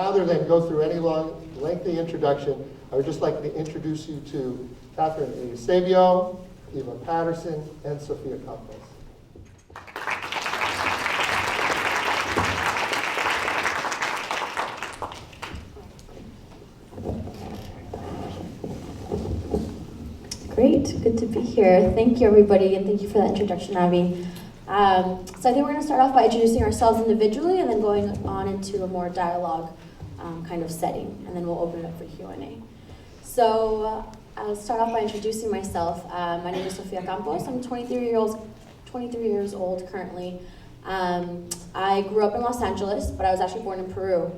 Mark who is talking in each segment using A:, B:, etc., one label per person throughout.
A: rather than go through any lengthy introduction, I would just like to introduce you to Catherine Eusebio, Eva Paterson, and Sofia Campos.
B: Great, good to be here. Thank you, everybody, and thank you for that introduction, Abby. So I think we're going to start off by introducing ourselves individually and then going on into a more dialogue kind of setting, and then we'll open it up for Q&A. So I'll start off by introducing myself. My name is Sofia Campos. I'm 23 years old currently. I grew up in Los Angeles, but I was actually born in Peru.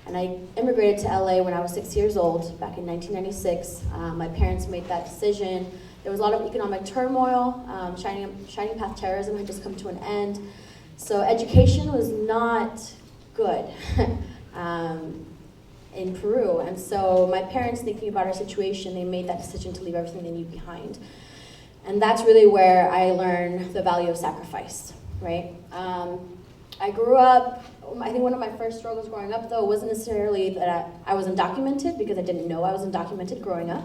B: And I immigrated to LA when I was 6 years old, back in 1996. My parents made that decision. There was a lot of economic turmoil. Shining path terrorism had just come to an end. So education was not good in Peru. And so my parents, thinking about our situation, they made that decision to leave everything they knew behind. And that's really where I learned the value of sacrifice, right? I grew up, I think one of my first struggles growing up, though, wasn't necessarily that I was undocumented, because I didn't know I was undocumented growing up.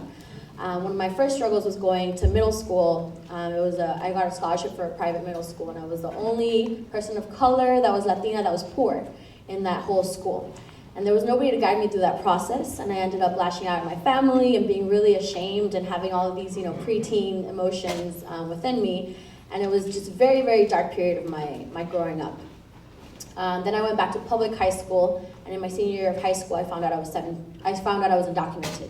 B: One of my first struggles was going to middle school. I got a scholarship for a private middle school, and I was the only person of color that was Latina that was poor in that whole school. And there was nobody to guide me through that process, and I ended up lashing out at my family and being really ashamed and having all of these, preteen emotions within me. And it was just a very, very dark period of my growing up. Then I went back to public high school, and in my senior year of high school, I found out I was undocumented.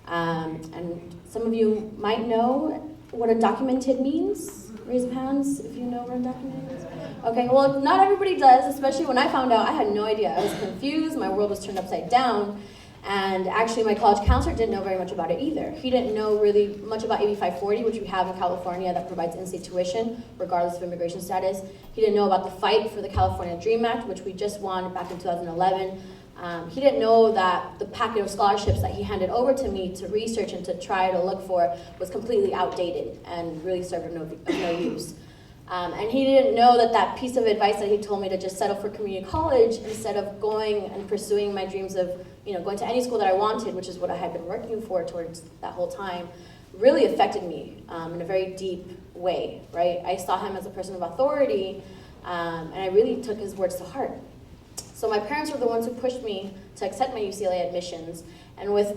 B: And some of you might know what undocumented means. Raise your hands if you know what undocumented means. Okay, well, not everybody does, especially when I found out. I had no idea. I was confused. My world was turned upside down. And actually, my college counselor didn't know very much about it either. He didn't know really much about AB 540, which we have in California that provides in-state tuition, regardless of immigration status. He didn't know about the fight for the California Dream Act, which we just won back in 2011. He didn't know that the packet of scholarships that he handed over to me to research and to try to look for was completely outdated and really served of no use. And he didn't know that piece of advice that he told me to just settle for community college instead of going and pursuing my dreams of going to any school that I wanted, which is what I had been working for towards that whole time, really affected me in a very deep way, right? I saw him as a person of authority, and I really took his words to heart. So my parents were the ones who pushed me to accept my UCLA admissions, and with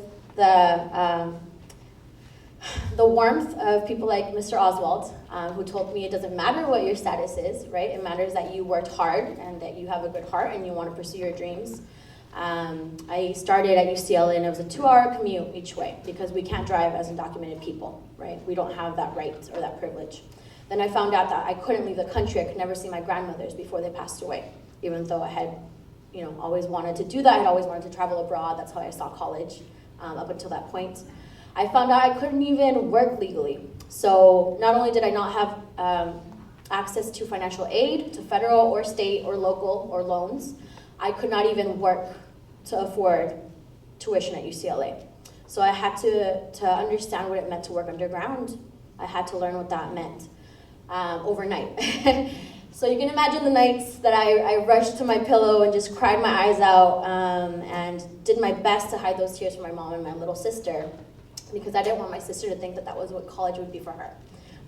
B: the warmth of people like Mr. Oswald, who told me it doesn't matter what your status is, right? It matters that you worked hard and that you have a good heart and you want to pursue your dreams. I started at UCLA, and it was a 2-hour commute each way because we can't drive as undocumented people, right? We don't have that right or that privilege. Then I found out that I couldn't leave the country. I could never see my grandmothers before they passed away, even though I had always wanted to do that. I had always wanted to travel abroad. That's how I saw college up until that point. I found out I couldn't even work legally. So not only did I not have access to financial aid, to federal or state or local or loans, I could not even work to afford tuition at UCLA. So I had to understand what it meant to work underground. I had to learn what that meant overnight. So you can imagine the nights that I rushed to my pillow and just cried my eyes out and did my best to hide those tears from my mom and my little sister, because I didn't want my sister to think that was what college would be for her.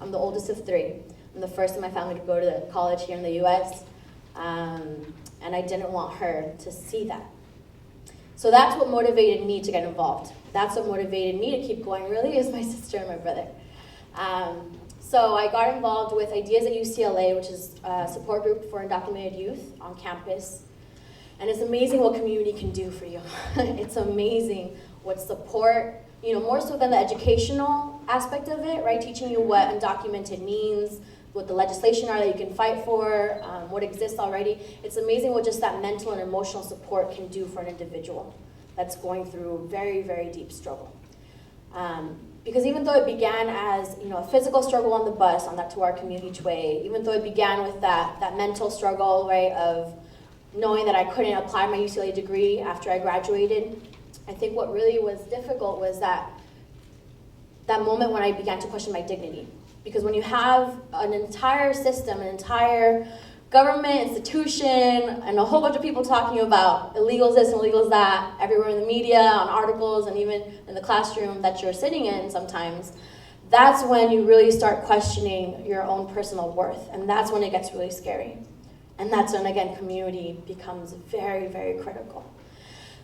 B: I'm the oldest of 3. I'm the first in my family to go to college here in the US, and I didn't want her to see that. So that's what motivated me to get involved. That's what motivated me to keep going, really, is my sister and my brother. So I got involved with Ideas at UCLA, which is a support group for undocumented youth on campus. And it's amazing what community can do for you. It's amazing what support, more so than the educational aspect of it, right? Teaching you what undocumented means, what the legislation are that you can fight for, what exists already. It's amazing what just that mental and emotional support can do for an individual that's going through very, very deep struggle. Because even though it began as a physical struggle on the bus, on that 2-hour commute each way, even though it began with that mental struggle, right, of knowing that I couldn't apply my UCLA degree after I graduated, I think what really was difficult was that moment when I began to question my dignity. Because when you have an entire system, an entire government, institution, and a whole bunch of people talking about illegals this and illegals that everywhere in the media, on articles, and even in the classroom that you're sitting in sometimes, that's when you really start questioning your own personal worth. And that's when it gets really scary. And that's when, again, community becomes very, very critical.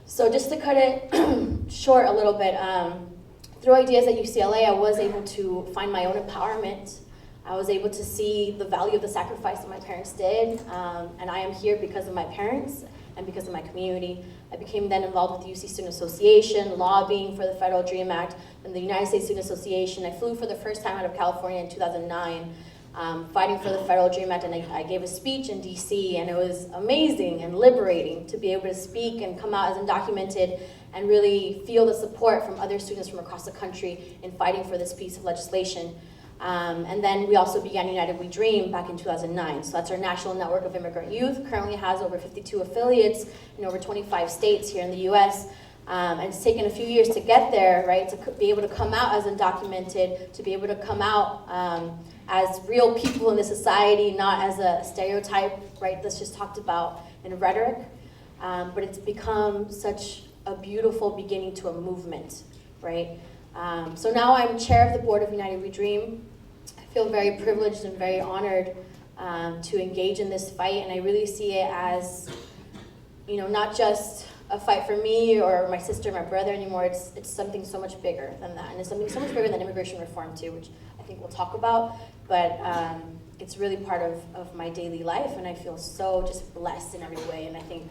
B: So just to cut it short a little bit, through ideas at UCLA, I was able to find my own empowerment. I was able to see the value of the sacrifice that my parents did, and I am here because of my parents and because of my community. I became then involved with the UC Student Association, lobbying for the Federal DREAM Act, and the United States Student Association. I flew for the first time out of California in 2009, fighting for the Federal DREAM Act, and I gave a speech in DC, and it was amazing and liberating to be able to speak and come out as undocumented and really feel the support from other students from across the country in fighting for this piece of legislation. And then we also began United We Dream back in 2009. So that's our national network of immigrant youth. Currently has over 52 affiliates in over 25 states here in the US. And it's taken a few years to get there, right? To be able to come out as undocumented, to be able to come out as real people in the society, not as a stereotype, right? That's just talked about in rhetoric. But it's become such a beautiful beginning to a movement, right? So now I'm chair of the board of United We Dream. I feel very privileged and very honored to engage in this fight, and I really see it as, you know, not just a fight for me or my sister or my brother anymore. It's something so much bigger than that, and it's something so much bigger than immigration reform too, which I think we'll talk about, but it's really part of my daily life, and I feel so just blessed in every way. And I think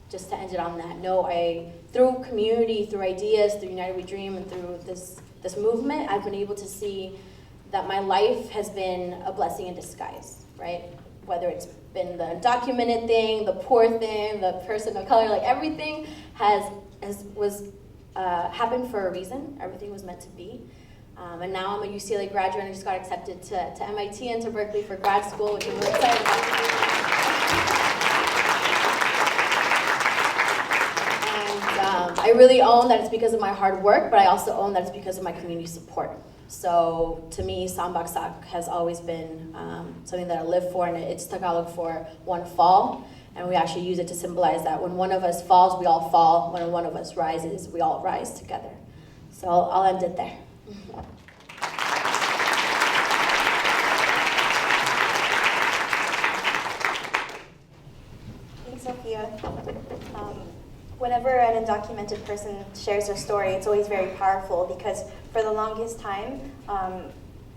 B: just to end it on that note, through community, through ideas, through United We Dream, and through this movement, I've been able to see that my life has been a blessing in disguise, right? Whether it's been the undocumented thing, the poor thing, the person of color, like everything was happened for a reason. Everything was meant to be. And now I'm a UCLA graduate, and I just got accepted to MIT and to Berkeley for grad school, which I'm really excited about. I really own that it's because of my hard work, but I also own that it's because of my community support. So to me, Sambaksak has always been something that I live for, and it's Tagalog for one fall. And we actually use it to symbolize that when one of us falls, we all fall. When one of us rises, we all rise together. So I'll end it there.
C: Thanks, Sophia. Whenever an undocumented person shares their story, it's always very powerful because for the longest time,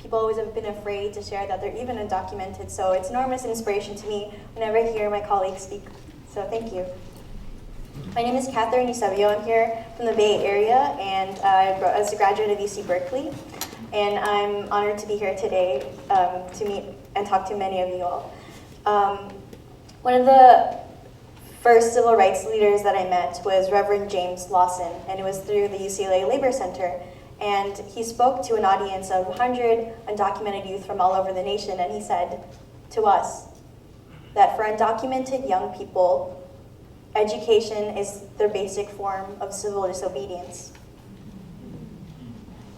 C: people always have been afraid to share that they're even undocumented. So it's enormous inspiration to me whenever I hear my colleagues speak. So thank you. My name is Catherine Eusebio. I'm here from the Bay Area, and I was a graduate of UC Berkeley. And I'm honored to be here today to meet and talk to many of you all. One of the first civil rights leaders that I met was Reverend James Lawson, and it was through the UCLA Labor Center. And he spoke to an audience of 100 undocumented youth from all over the nation, and he said to us that for undocumented young people, education is their basic form of civil disobedience.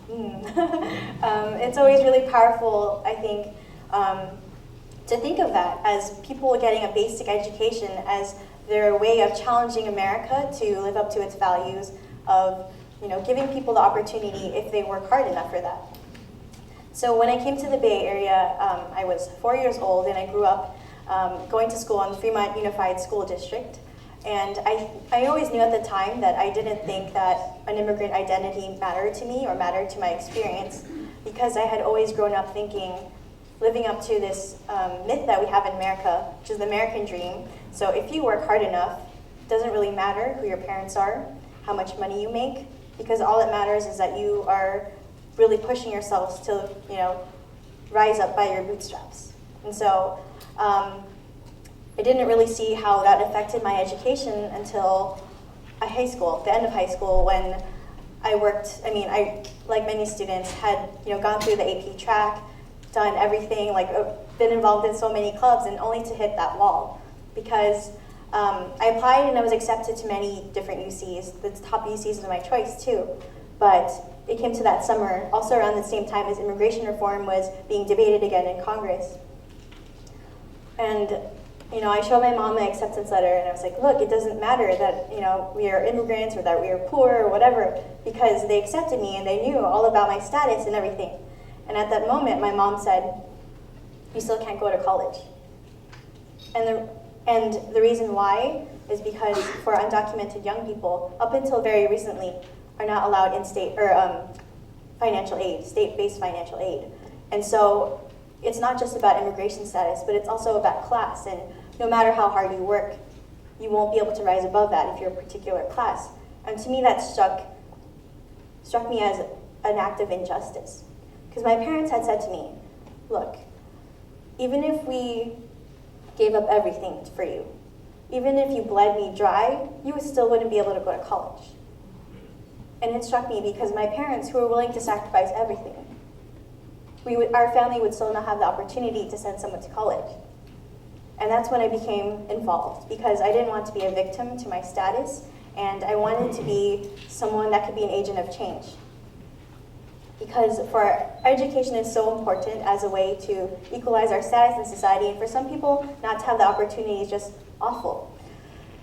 C: It's always really powerful, I think, to think of that as people getting a basic education as their way of challenging America to live up to its values of, you know, giving people the opportunity if they work hard enough for that. So when I came to the Bay Area, I was 4 years old, and I grew up going to school in the Fremont Unified School District. And I always knew at the time that I didn't think that an immigrant identity mattered to me or mattered to my experience, because I had always grown up thinking, living up to this myth that we have in America, which is the American dream. So if you work hard enough, it doesn't really matter who your parents are, how much money you make, because all that matters is that you are really pushing yourselves to, you know, rise up by your bootstraps. And so I didn't really see how that affected my education until high school, the end of high school, when I worked. I mean, I, like many students, had, you know, gone through the AP track, done everything, like been involved in so many clubs, and only to hit that wall. Because I applied and I was accepted to many different UCs, the top UCs of my choice too. But it came to that summer, also around the same time as immigration reform was being debated again in Congress. And I showed my mom my acceptance letter, and I was like, look, it doesn't matter that, we are immigrants or that we are poor or whatever, because they accepted me and they knew all about my status and everything. And at that moment, my mom said, you still can't go to college. And the reason why is because for undocumented young people, up until very recently, are not allowed in-state or financial aid, state-based financial aid. And so it's not just about immigration status, but it's also about class. And no matter how hard you work, you won't be able to rise above that if you're a particular class. And to me, that struck me as an act of injustice. Because my parents had said to me, look, even if we gave up everything for you, even if you bled me dry, you still wouldn't be able to go to college. And it struck me because my parents, who were willing to sacrifice everything, our family would still not have the opportunity to send someone to college. And that's when I became involved, because I didn't want to be a victim to my status, and I wanted to be someone that could be an agent of change. Because education is so important as a way to equalize our status in society, and for some people, not to have the opportunity is just awful.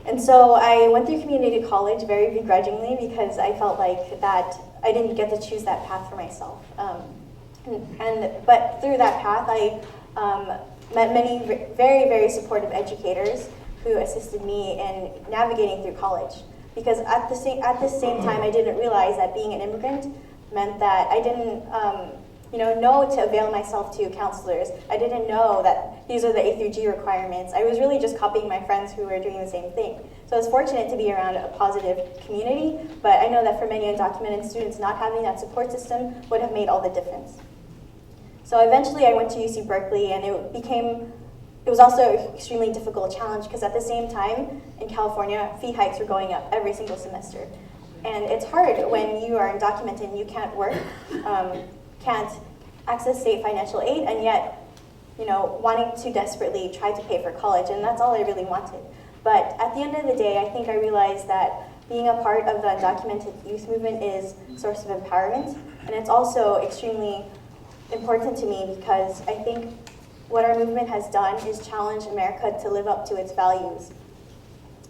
C: And so I went through community college very begrudgingly, because I felt like that I didn't get to choose that path for myself. But through that path, I met many very, very supportive educators who assisted me in navigating through college. Because at the same time, I didn't realize that being an immigrant meant that I didn't know to avail myself to counselors. I didn't know that these are the A through G requirements. I was really just copying my friends who were doing the same thing. So I was fortunate to be around a positive community, but I know that for many undocumented students, not having that support system would have made all the difference. So eventually I went to UC Berkeley, and it was also an extremely difficult challenge, because at the same time in California, fee hikes were going up every single semester. And it's hard when you are undocumented and you can't work, can't access state financial aid, and yet, wanting to desperately try to pay for college, and that's all I really wanted. But at the end of the day, I think I realized that being a part of the undocumented youth movement is a source of empowerment, and it's also extremely important to me, because I think what our movement has done is challenge America to live up to its values.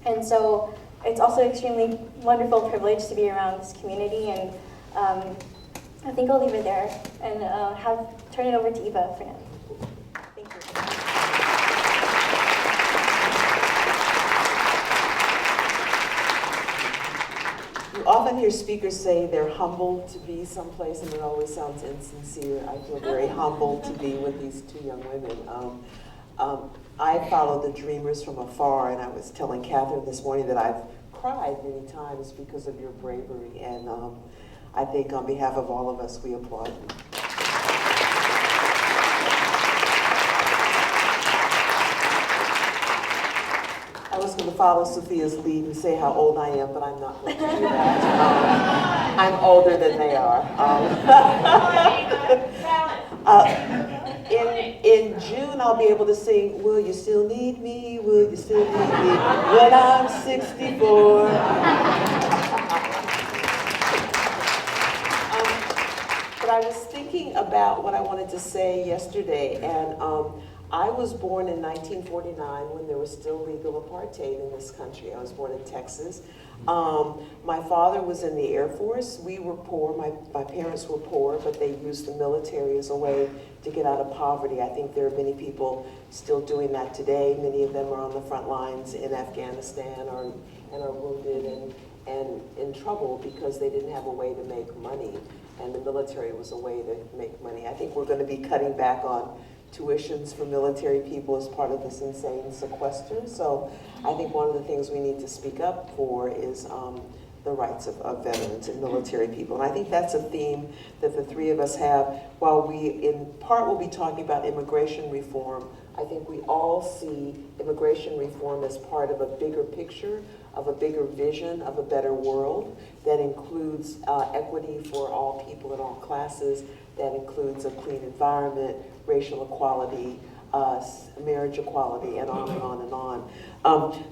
C: And so it's also an extremely wonderful privilege to be around this community, and I think I'll leave it there and turn it over to Eva for now. Thank you.
D: You often hear speakers say they're humbled to be someplace, and it always sounds insincere. I feel very humbled to be with these two young women. I follow the Dreamers from afar, and I was telling Catherine this morning that I've cried many times because of your bravery, and I think on behalf of all of us, we applaud you. I was going to follow Sophia's lead and say how old I am, but I'm not going to do that. I'm older than they are. In June, I'll be able to sing, "Will you still need me? Will you still need me when I'm 64? But I was thinking about what I wanted to say yesterday, and I was born in 1949 when there was still legal apartheid in this country. I was born in Texas. My father was in the Air Force. We were poor. My parents were poor, but they used the military as a way to get out of poverty. I think there are many people still doing that today. Many of them are on the front lines in Afghanistan and are wounded and in trouble because they didn't have a way to make money, and the military was a way to make money. I think we're going to be cutting back on tuitions for military people as part of this insane sequester. So I think one of the things we need to speak up for is the rights of veterans and military people. And I think that's a theme that the three of us have. While we, in part, will be talking about immigration reform, I think we all see immigration reform as part of a bigger picture, of a bigger vision of a better world that includes equity for all people in all classes, that includes a clean environment, racial equality, marriage equality, and on and on and on.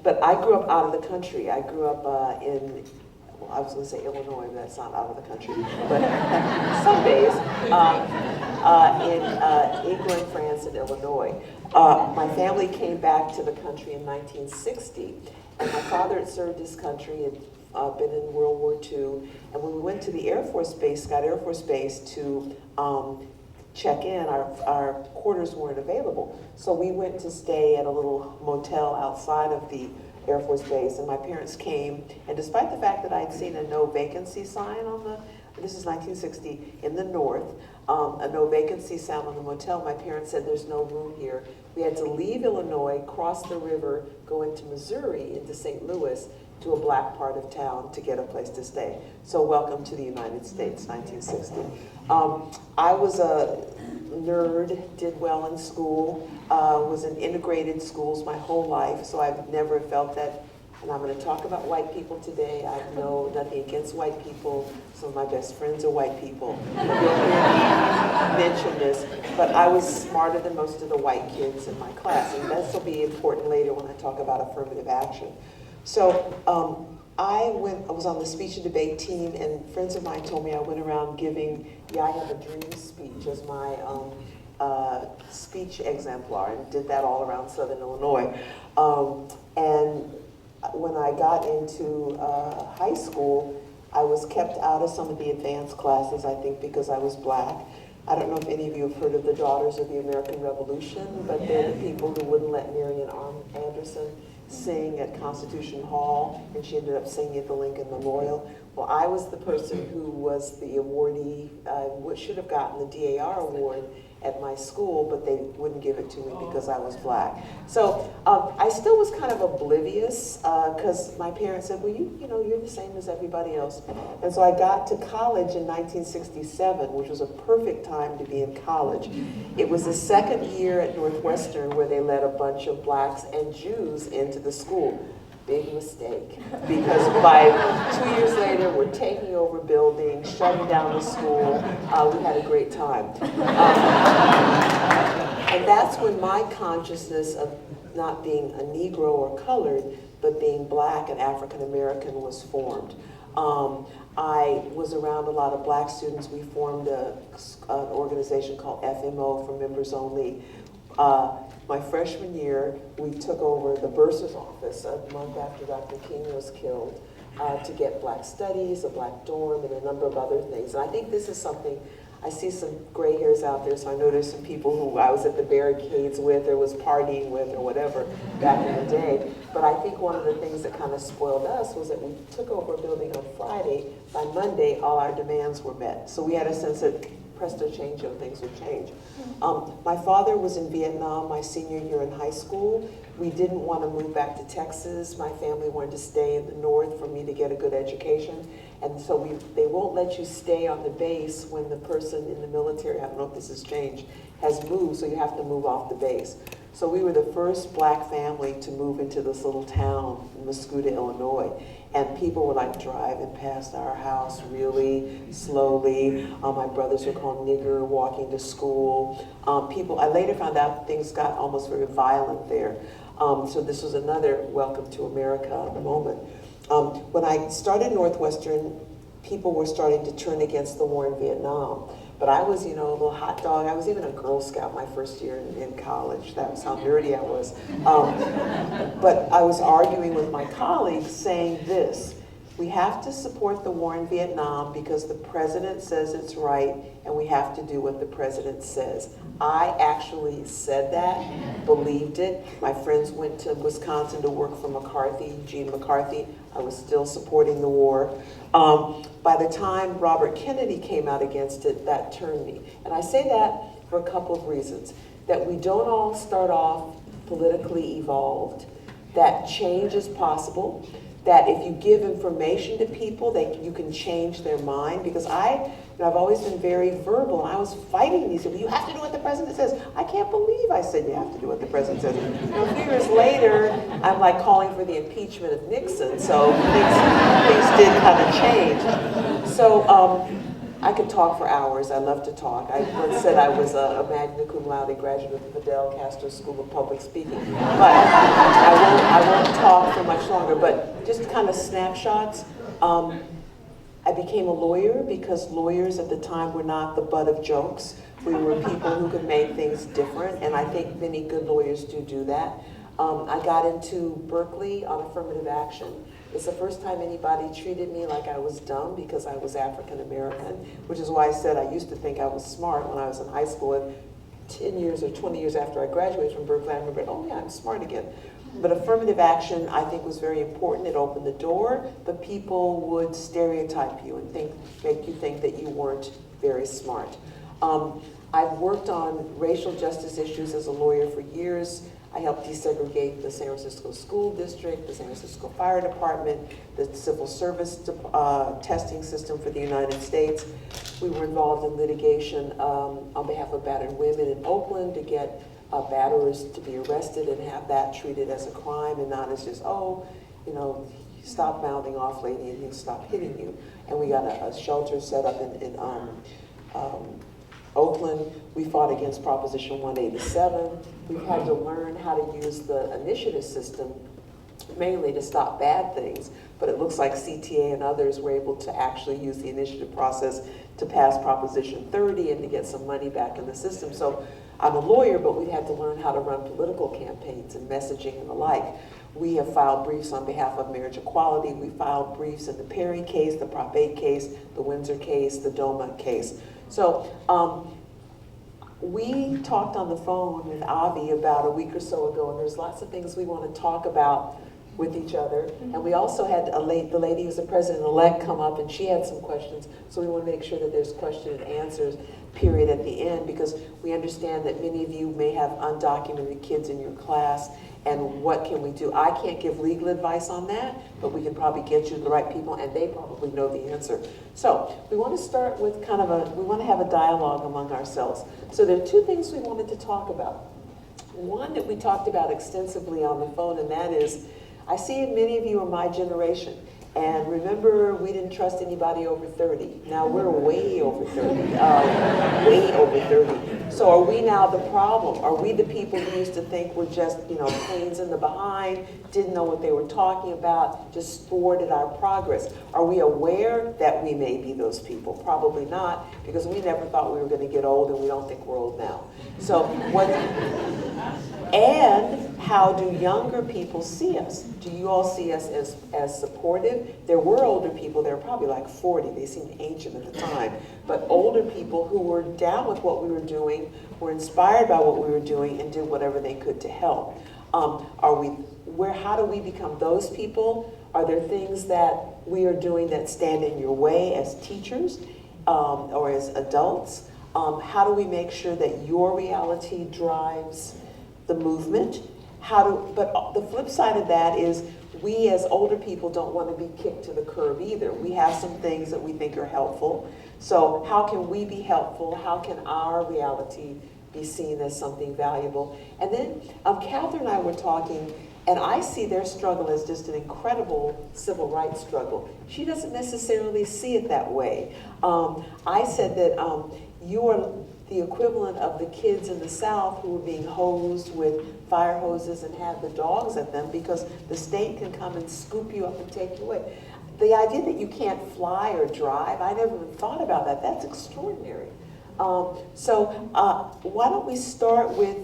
D: But I grew up out of the country. I grew up I was going to say Illinois, but that's not out of the country, but some days, in England, France, and Illinois. My family came back to the country in 1960, and my father had served his country, had been in World War II, and when we went to the Air Force Base, Scott Air Force Base, to check in, our quarters weren't available. So we went to stay at a little motel outside of the Air Force Base, and my parents came, and despite the fact that I'd seen a no vacancy sign on the, this is 1960, in the north, a no vacancy sign on the motel, my parents said there's no room here. We had to leave Illinois, cross the river, go into Missouri, into St. Louis, to a black part of town to get a place to stay. So welcome to the United States, 1960. I was a nerd, did well in school, was in integrated schools my whole life, so I've never felt that, and I'm going to talk about white people today. I know nothing against white people. Some of my best friends are white people. You'll hear me mention this, but I was smarter than most of the white kids in my class, and this will be important later when I talk about affirmative action. So I was on the speech and debate team, and friends of mine told me I went around giving Yeah, I Have a Dream speech as my speech exemplar, and did that all around Southern Illinois. And when I got into high school, I was kept out of some of the advanced classes, I think because I was black. I don't know if any of you have heard of the Daughters of the American Revolution, but they're the people who wouldn't let Marian Anderson sing at Constitution Hall, and she ended up singing at the Lincoln Memorial. Well, I was the person who was the awardee, should have gotten the DAR award at my school, but they wouldn't give it to me because I was black. So I still was kind of oblivious because my parents said, well, you're the same as everybody else. And so I got to college in 1967, which was a perfect time to be in college. It was the second year at Northwestern where they let a bunch of blacks and Jews into the school. Big mistake, because by 2 years later, we're taking over buildings, shutting down the school. We had a great time. And that's when my consciousness of not being a Negro or colored, but being black and African American was formed. I was around a lot of black students. We formed an organization called FMO, for members only. My freshman year, we took over the bursar's office a month after Dr. King was killed to get black studies, a black dorm, and a number of other things. And I think this is something, I see some gray hairs out there, so I know there's some people who I was at the barricades with or was partying with or whatever back in the day. But I think one of the things that kind of spoiled us was that we took over a building on Friday. By Monday, all our demands were met. So we had a sense that presto change, things would change. My father was in Vietnam my senior year in high school. We didn't want to move back to Texas. My family wanted to stay in the north for me to get a good education. And so they won't let you stay on the base when the person in the military, I don't know if this has changed, has moved, so you have to move off the base. So we were the first black family to move into this little town in Muscoda, Illinois. And people were like driving past our house really slowly. My brothers were called nigger walking to school. I later found out things got almost very violent there. So this was another welcome to America moment. When I started Northwestern, people were starting to turn against the war in Vietnam. But I was, a little hot dog. I was even a Girl Scout my first year in college. That was how nerdy I was. But I was arguing with my colleagues saying this: we have to support the war in Vietnam because the president says it's right, and we have to do what the president says. I actually said that, believed it. My friends went to Wisconsin to work for McCarthy, Gene McCarthy. I was still supporting the war. By the time Robert Kennedy came out against it, that turned me. And I say that for a couple of reasons. That we don't all start off politically evolved, that change is possible, that if you give information to people, you can change their mind. Because I've always been very verbal, and I was fighting these people. You have to do what the president says. I can't believe I said you have to do what the president says. A few years later, I'm like calling for the impeachment of Nixon, so things did kind of change. So I could talk for hours. I love to talk. I once said I was a magna cum laude graduate of the Fidel Castro School of Public Speaking. But I won't talk for much longer, but just kind of snapshots. I became a lawyer because lawyers at the time were not the butt of jokes. We were people who could make things different, and I think many good lawyers do that. I got into Berkeley on affirmative action. It's the first time anybody treated me like I was dumb because I was African American, which is why I said I used to think I was smart when I was in high school. And 10 years or 20 years after I graduated from Berkeley, I remember, oh yeah, I'm smart again. But affirmative action, I think, was very important. It opened the door, but people would stereotype you and make you think that you weren't very smart. I've worked on racial justice issues as a lawyer for years. I helped desegregate the San Francisco School District, the San Francisco Fire Department, the civil service testing system for the United States. We were involved in litigation on behalf of battered women in Oakland to get batterers to be arrested and have that treated as a crime and not as just, oh, you know, stop mouthing off, lady, and he'll stop hitting you. And we got a shelter set up in Oakland. We fought against Proposition 187. We've had to learn how to use the initiative system mainly to stop bad things, but it looks like CTA and others were able to actually use the initiative process to pass Proposition 30 and to get some money back in the system. So I'm a lawyer, but we've had to learn how to run political campaigns and messaging and the like. We have filed briefs on behalf of marriage equality. We filed briefs in the Perry case, the Prop 8 case, the Windsor case, the DOMA case. So we talked on the phone with Avi about a week or so ago, and there's lots of things we want to talk about with each other. And we also had the lady who's the president-elect come up, and she had some questions. So we want to make sure that there's question and answers period at the end, because we understand that many of you may have undocumented kids in your class, and what can we do? I can't give legal advice on that, but we can probably get you to the right people, and they probably know the answer. So we want to start with we want to have a dialogue among ourselves. So there are two things we wanted to talk about. One that we talked about extensively on the phone, and that is, I see many of you are my generation. And remember, we didn't trust anybody over 30. Now we're way over 30, way over 30. So are we now the problem? Are we the people who used to think were just, pains in the behind, didn't know what they were talking about, just thwarted our progress? Are we aware that we may be those people? Probably not, because we never thought we were going to get old, and we don't think we're old now. So and how do younger people see us? Do you all see us as supportive? There were older people, they were probably like 40, they seemed ancient at the time, but older people who were down with what we were doing, were inspired by what we were doing, and did whatever they could to help. How do we become those people? Are there things that we are doing that stand in your way as teachers or as adults? How do we make sure that your reality drives the movement? But the flip side of that is we as older people don't want to be kicked to the curb either. We have some things that we think are helpful. So how can we be helpful? How can our reality be seen as something valuable? And then Catherine and I were talking, and I see their struggle as just an incredible civil rights struggle. She doesn't necessarily see it that way. I said that you are the equivalent of the kids in the South who were being hosed with fire hoses and had the dogs at them because the state can come and scoop you up and take you away. The idea that you can't fly or drive, I never even thought about that. That's extraordinary. So why don't we start with,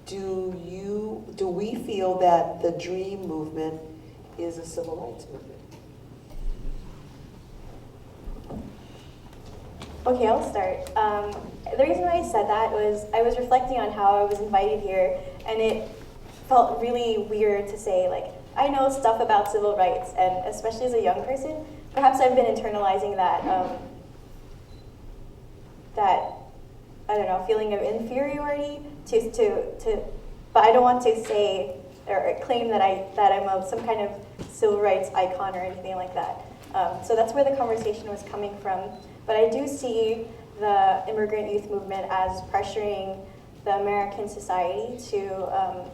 D: do we feel that the DREAM movement is a civil rights movement?
C: Okay, I'll start. The reason why I said that was I was reflecting on how I was invited here, and it felt really weird to say, like, I know stuff about civil rights, and especially as a young person, perhaps I've been internalizing that, I don't know, feeling of inferiority but I don't want to say or claim that I'm some kind of civil rights icon or anything like that. So that's where the conversation was coming from. But I do see the immigrant youth movement as pressuring the American society to,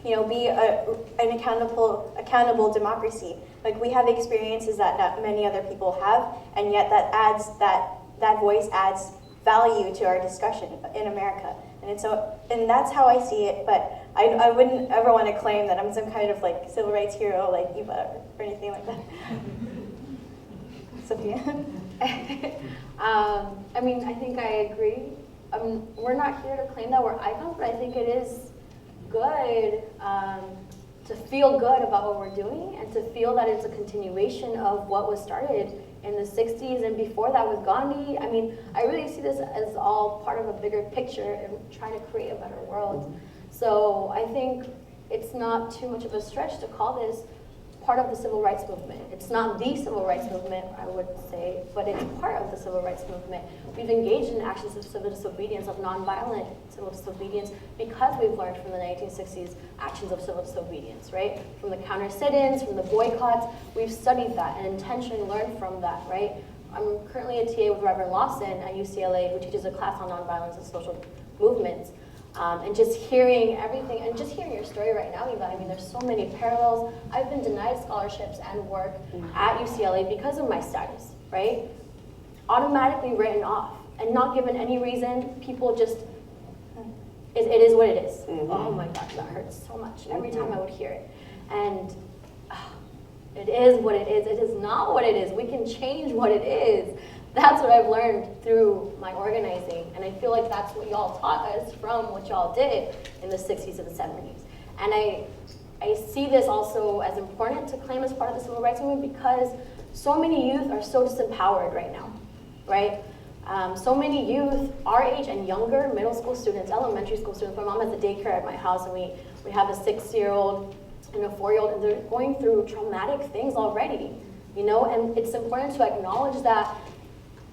C: be an accountable democracy. Like, we have experiences that not many other people have, and yet that voice adds value to our discussion in America. And that's how I see it. But I wouldn't ever want to claim that I'm some kind of like civil rights hero, like Eva or anything like that. Sophia.
B: I mean, I think I agree. We're not here to claim that we're icons, but I think it is good to feel good about what we're doing and to feel that it's a continuation of what was started in the 60s and before that with Gandhi. I mean, I really see this as all part of a bigger picture and trying to create a better world. So I think it's not too much of a stretch to call this part of the civil rights movement. It's not the civil rights movement, I would say, but it's part of the civil rights movement. We've engaged in actions of civil disobedience, of nonviolent civil disobedience, because we've learned from the 1960s actions of civil disobedience, right? From the counter sit-ins, from the boycotts, we've studied that and intentionally learned from that, right? I'm currently a TA with Reverend Lawson at UCLA, who teaches a class on nonviolence and social movements. And just hearing everything, and just hearing your story right now, Eva, I mean, there's so many parallels. I've been denied scholarships and work at UCLA because of my status, right? Automatically written off and not given any reason. People just, it is what it is. Oh my gosh, that hurts so much every time I would hear it. And it is what it is. It is not what it is. We can change what it is. That's what I've learned through my organizing, and I feel like that's what y'all taught us from what y'all did in the 60s and the 70s. And I see this also as important to claim as part of the civil rights movement because so many youth are so disempowered right now, right? So many youth, our age and younger, middle school students, elementary school students. My mom has a daycare at my house, and we have a 6-year-old and a 4-year-old, and they're going through traumatic things already, you know? And it's important to acknowledge that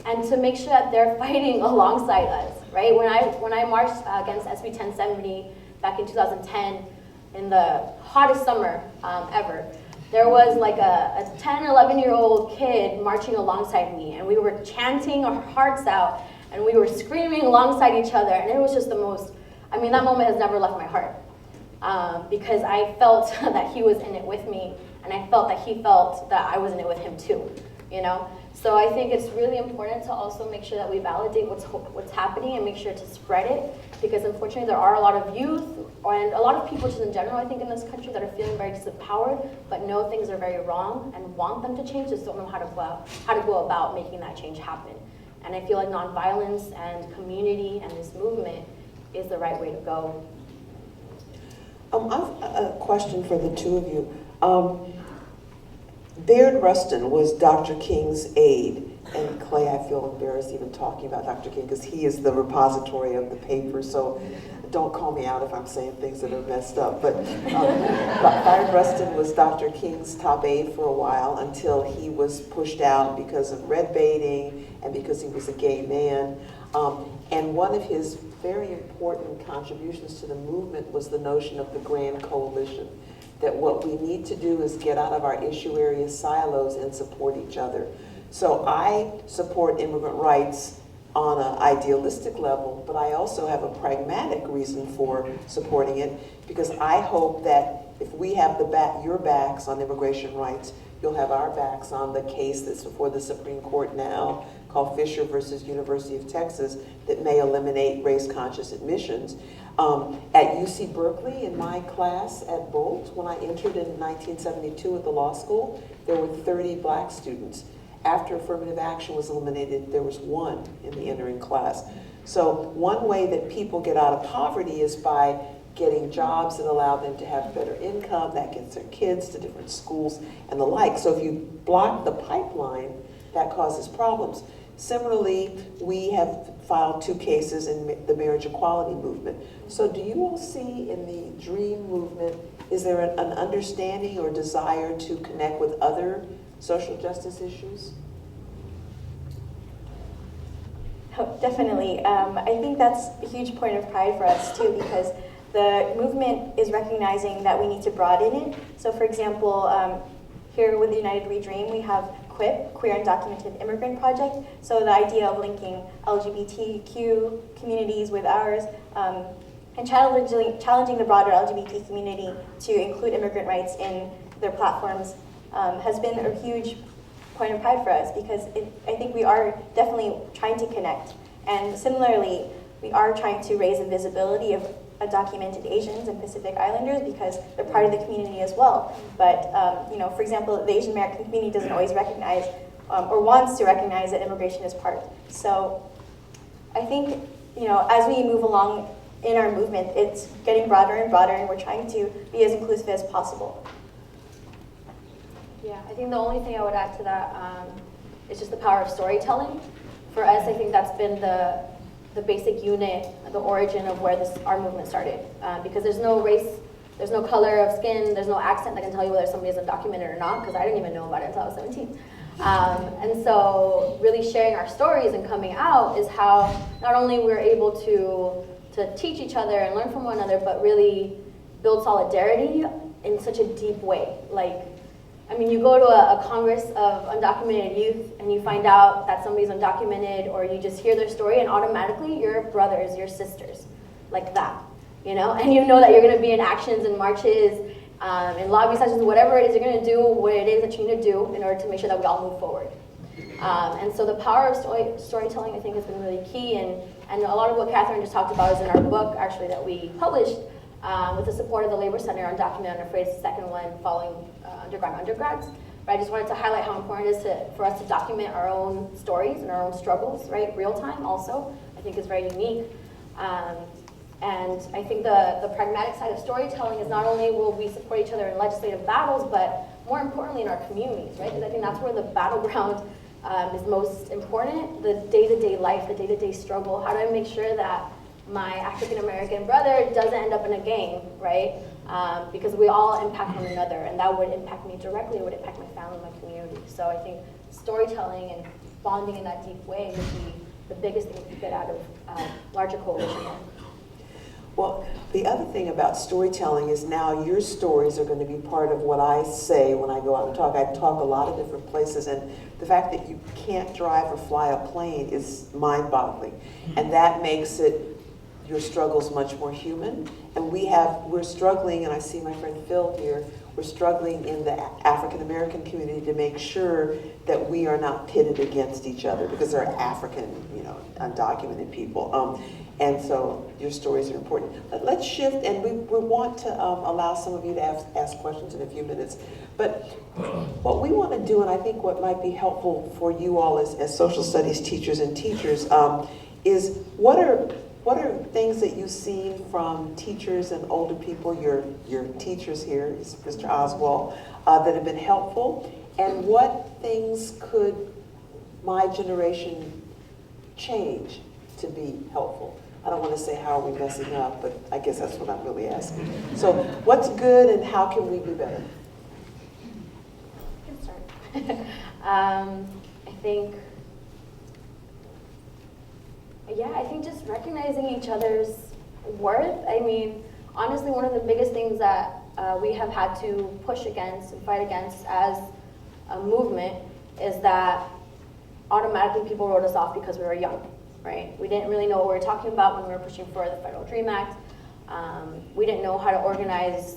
B: and to make sure that they're fighting alongside us, right? When I marched against SB 1070 back in 2010, in the hottest summer ever, there was like a 10, 11-year-old kid marching alongside me, and we were chanting our hearts out, and we were screaming alongside each other, and it was just the most, I mean, that moment has never left my heart, because I felt that he was in it with me, and I felt that he felt that I was in it with him too, you know? So I think it's really important to also make sure that we validate what's happening and make sure to spread it, because unfortunately there are a lot of youth and a lot of people just in general, I think, in this country that are feeling very disempowered, but know things are very wrong and want them to change, just don't know how to go about making that change happen. And I feel like nonviolence and community and this movement is the right way to go.
D: I've a question for the two of you. Baird Rustin was Dr. King's aide, and Clay, I feel embarrassed even talking about Dr. King because he is the repository of the paper, so don't call me out if I'm saying things that are messed up. But Baird Rustin was Dr. King's top aide for a while until he was pushed out because of red baiting and because he was a gay man. And one of his very important contributions to the movement was the notion of the Grand Coalition, that what we need to do is get out of our issue area silos and support each other. So I support immigrant rights on an idealistic level, but I also have a pragmatic reason for supporting it, because I hope that if we have your backs on immigration rights, you'll have our backs on the case that's before the Supreme Court now, called Fisher versus University of Texas, that may eliminate race-conscious admissions. At UC Berkeley, in my class at Bolt, when I entered in 1972 at the law school, there were 30 black students. After affirmative action was eliminated, there was 1 in the entering class. So one way that people get out of poverty is by getting jobs that allow them to have better income, that gets their kids to different schools and the like. So if you block the pipeline, that causes problems. Similarly, we have filed 2 cases in the marriage equality movement. So do you all see in the DREAM movement, is there an understanding or desire to connect with other social justice issues?
C: Oh, definitely. I think that's a huge point of pride for us too, because the movement is recognizing that we need to broaden it. So for example, here with the United We Dream, we have QUIP, Queer Undocumented Immigrant Project. So the idea of linking LGBTQ communities with ours and challenging the broader LGBT community to include immigrant rights in their platforms has been a huge point of pride for us, because I think we are definitely trying to connect. And similarly, we are trying to raise the visibility of undocumented Asians and Pacific Islanders because they're part of the community as well. But, you know, for example, the Asian American community doesn't always recognize or wants to recognize that immigration is part. So I think, as we move along in our movement, it's getting broader and broader, and we're trying to be as inclusive as possible.
B: Yeah, I think the only thing I would add to that is just the power of storytelling. For us, I think that's been the basic unit, the origin of where our movement started. Because there's no race, there's no color of skin, there's no accent that can tell you whether somebody is undocumented or not, because I didn't even know about it until I was 17. And so really sharing our stories and coming out is how not only we're able to teach each other and learn from one another, but really build solidarity in such a deep way. You go to a Congress of undocumented youth and you find out that somebody's undocumented, or you just hear their story and automatically you're brothers, you're sisters, like that, And you know that you're gonna be in actions and marches, in lobby sessions, whatever it is you're gonna do, what it is that you need to do in order to make sure that we all move forward. And so the power of storytelling, I think, has been really key, and a lot of what Catherine just talked about is in our book, actually, that we published with the support of the Labor Center on Undocumented Unafraid. It's the second one following undergrads. But I just wanted to highlight how important it is for us to document our own stories and our own struggles, right? Real time also, I think is very unique. And I think the pragmatic side of storytelling is not only will we support each other in legislative battles, but more importantly in our communities, right? Because I think that's where the battleground is most important, the day-to-day life, the day-to-day struggle. How do I make sure that my African-American brother doesn't end up in a gang, right? Because we all impact one another, and that would impact me directly, it would impact my family, my community. So I think storytelling and bonding in that deep way would be the biggest thing to get out of larger coalition work.
D: Well, the other thing about storytelling is now your stories are going to be part of what I say when I go out and talk. I talk a lot of different places, and the fact that you can't drive or fly a plane is mind-boggling. And that makes your struggles much more human. And we're struggling, and I see my friend Phil here, we're struggling in the African American community to make sure that we are not pitted against each other, because they're African, undocumented people. And so your stories are important. Let's shift, and we want to allow some of you to ask questions in a few minutes. But what we want to do, and I think what might be helpful for you all as social studies teachers and teachers, is what are things that you've seen from teachers and older people, your teachers here, Mr. Oswald, that have been helpful, and what things could my generation change to be helpful? I don't want to say how are we messing up, but I guess that's what I'm really asking. So what's good and how can we be better?
B: I can start. I think just recognizing each other's worth. I mean, honestly, one of the biggest things that we have had to push against and fight against as a movement is that automatically people wrote us off because we were young. Right? We didn't really know what we were talking about when we were pushing for the Federal Dream Act. We didn't know how to organize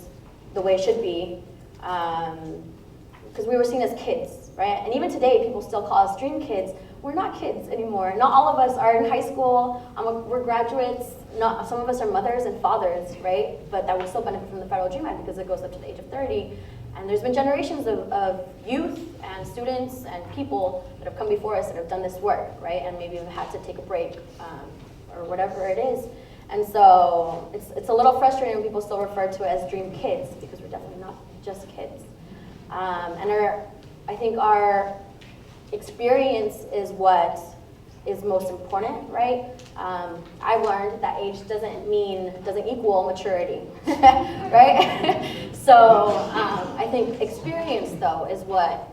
B: the way it should be because we were seen as kids, right? And even today, people still call us dream kids. We're not kids anymore. Not all of us are in high school. We're graduates. Some of us are mothers and fathers, right? But that will still benefit from the Federal Dream Act because it goes up to the age of 30. And there's been generations of youth and students and people that have come before us that have done this work, right? And maybe have had to take a break or whatever it is. And so it's a little frustrating when people still refer to it as dream kids because we're definitely not just kids. And I think our experience is what is most important, right? I've learned that age doesn't equal maturity, right? So I think experience, though, is what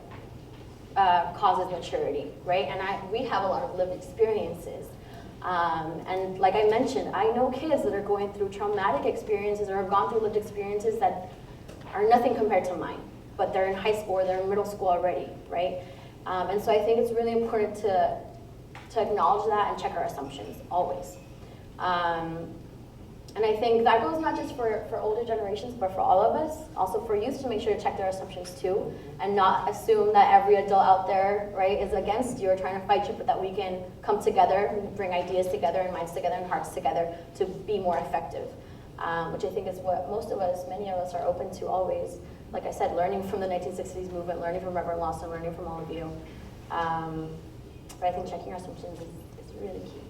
B: causes maturity, right? And we have a lot of lived experiences. And like I mentioned, I know kids that are going through traumatic experiences or have gone through lived experiences that are nothing compared to mine, but they're in high school or they're in middle school already, right? And so I think it's really important to acknowledge that and check our assumptions, always. And I think that goes not just for older generations, but for all of us, also for youth to make sure to check their assumptions too, and not assume that every adult out there, right, is against you or trying to fight you, but that we can come together and bring ideas together and minds together and hearts together to be more effective, which I think is what many of us are open to always. Like I said, learning from the 1960s movement, learning from Reverend Lawson, learning from all of you. But I think checking your assumptions is really key.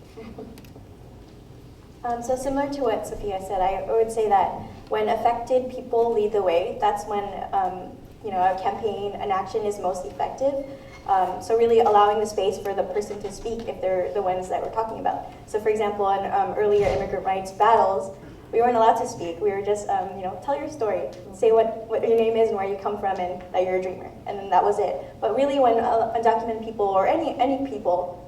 C: So similar to what Sophia said, I would say that when affected people lead the way, that's when a campaign, an action is most effective. So really allowing the space for the person to speak if they're the ones that we're talking about. So for example, in earlier immigrant rights battles, we weren't allowed to speak. We were just, tell your story, say what your name is and where you come from and that you're a dreamer. And then that was it. But really when undocumented people or any people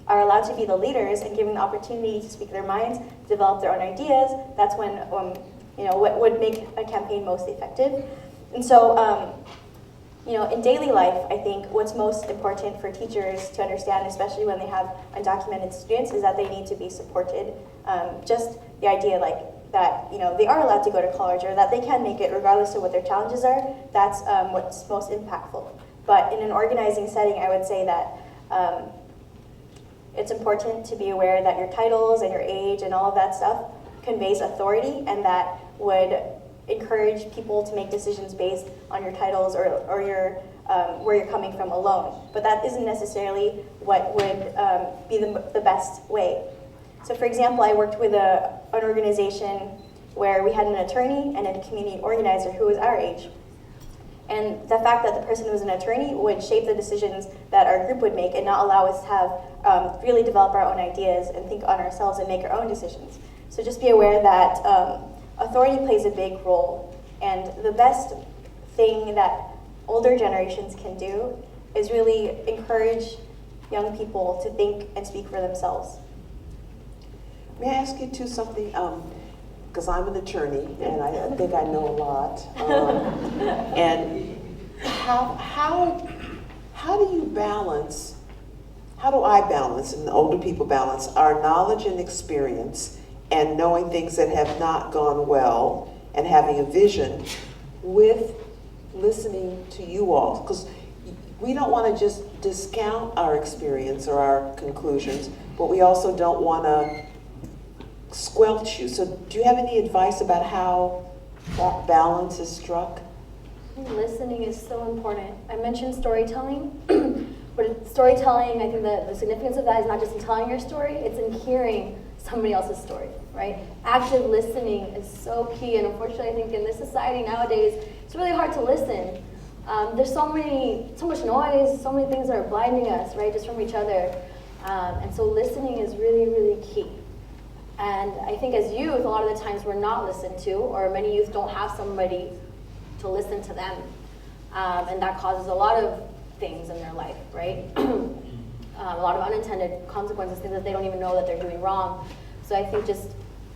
C: are allowed to be the leaders and given the opportunity to speak their minds, develop their own ideas, that's when, what would make a campaign most effective. And so, in daily life, I think what's most important for teachers to understand, especially when they have undocumented students, is that they need to be supported. Just the idea that they are allowed to go to college or that they can make it regardless of what their challenges are, that's what's most impactful. But in an organizing setting, I would say that it's important to be aware that your titles and your age and all of that stuff conveys authority, and that would encourage people to make decisions based on your titles or your where you're coming from alone. But that isn't necessarily what would be the best way. So for example, I worked with an organization where we had an attorney and a community organizer who was our age. And the fact that the person was an attorney would shape the decisions that our group would make and not allow us to have really develop our own ideas and think on ourselves and make our own decisions. So just be aware that authority plays a big role, and the best thing that older generations can do is really encourage young people to think and speak for themselves.
D: May I ask you too something? Because I'm an attorney and I think I know a lot. And how do you balance? How do I balance, and the older people balance, our knowledge and experience and knowing things that have not gone well and having a vision with listening to you all? Because we don't want to just discount our experience or our conclusions, but we also don't want to squelch you. So do you have any advice about how that balance is struck?
B: Listening is so important. I mentioned storytelling, but storytelling, I think the significance of that is not just in telling your story, it's in hearing somebody else's story, right? Active listening is so key, and unfortunately I think in this society nowadays, it's really hard to listen. There's so much noise, so many things that are blinding us, right, just from each other. And so listening is really, really key. And I think as youth, a lot of the times we're not listened to, or many youth don't have somebody to listen to them. And that causes a lot of things in their life, right? A lot of unintended consequences, things that they don't even know that they're doing wrong. So I think just